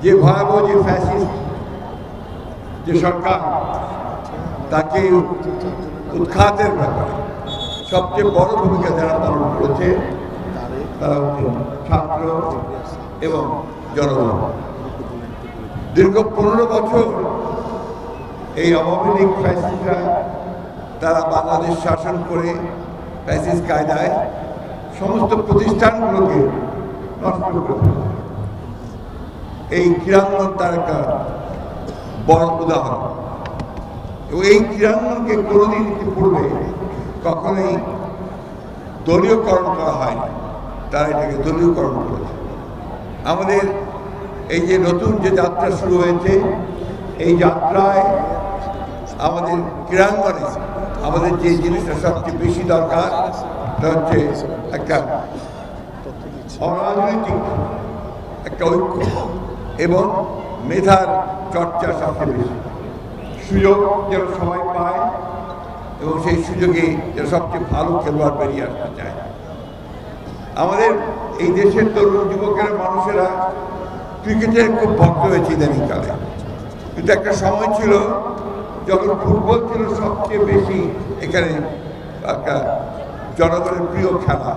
যে ভয়াবহ যে ফ্যাসিস্ট যে সরকার তাকে উৎখাতের ব্যাপারে সবচেয়ে বড় ভূমিকা যারা পালন করেছে তারা হচ্ছে ছাত্র এবং জনগণ। দীর্ঘ 15 বছর এই আওয়ামী লীগ ফ্যাসিস্টরা তারা বাংলাদেশ শাসন করে ফ্যাসিস্ট কায়দায় সমস্ত প্রতিষ্ঠানগুলোকে নষ্ট করে। এই ক্রীড়াঙ্গন তার একটা বড় উদাহরণ, এবং এই ক্রীড়াঙ্গনকে কোনোদিন পূর্বে কখনোই দলীয়করণ করা হয়নি, তারা এটাকে দলীয়করণ করেছে। আমাদের এই যে নতুন যে যাত্রা শুরু হয়েছে, এই যাত্রায় আমাদের ক্রীড়াঙ্গনে আমাদের যে জিনিসটা সবচেয়ে বেশি দরকার তা হচ্ছে একটা অরাজনৈতিক একটা ঐক্য এবং মেধার চর্চা সবচেয়ে বেশি। সুযোগ যেন সবাই পায় এবং সেই সুযোগে যেন সবচেয়ে ভালো খেলোয়াড় বেরিয়ে আসতে চায়। আমাদের এই দেশের তরুণ যুবকেরা মানুষেরা ক্রিকেটের খুব ভক্ত হয়েছে ইদানিংকালে, কিন্তু একটা সময় ছিল যখন ফুটবল ছিল সবচেয়ে বেশি এখানে একটা জনগণের প্রিয় খেলা।